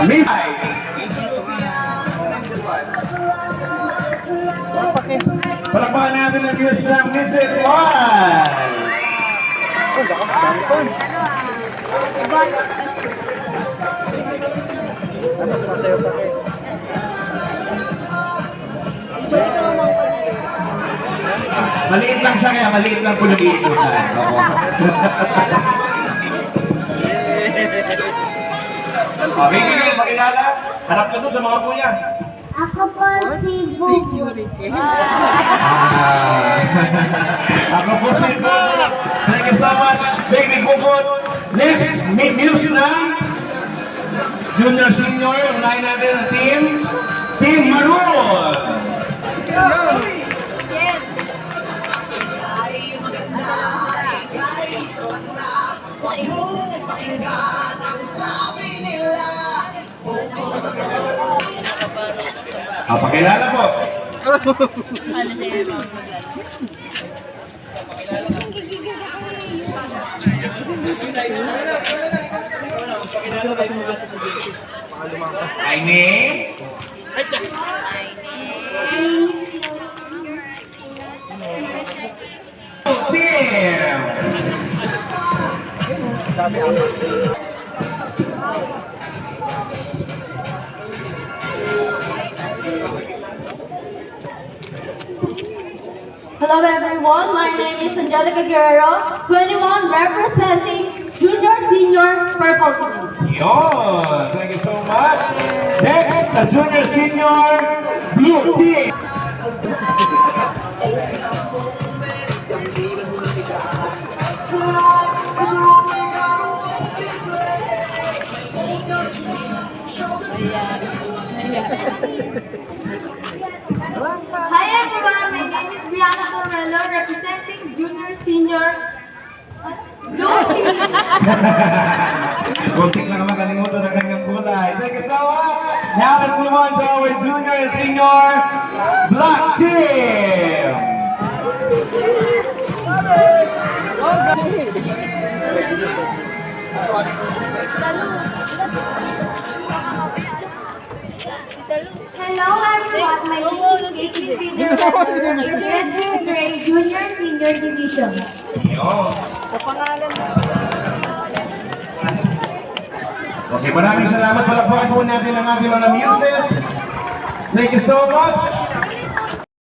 Mihai. Palakpakan natin ang views ng Mrs. Juan. Maliit lang siya kaya maliit lang po nag-iikutan. Okay, ngayon, makilala. Harap ka doon sa mga kuya. Ako po si Bubu. Ako po si Bubu. Thank you so much, baby Bubu. Next, meet news na. Junior, senior, unahin natin ang Team Maroon. Pakilala po. Ano siya yung mga Aini. Hello everyone, my name is Angelica Guerrero, 21, representing Junior Senior Purple Team. Yon. Thank you so much. Next, the Junior Senior Blue Team. Hi everyone, my name is Brianna Torrello, representing Junior Senior Blue Team. Kunting na naman kalimutan ng kanyang kulay. Thank you so much. Now let's move on to our Junior and Senior Black Team. Hello everyone, my name is Katie Peter, representing Gray Junior Senior Division. Yon. Okay, maraming salamat. Palakpakan po natin ang ating mga muses. Thank you so much.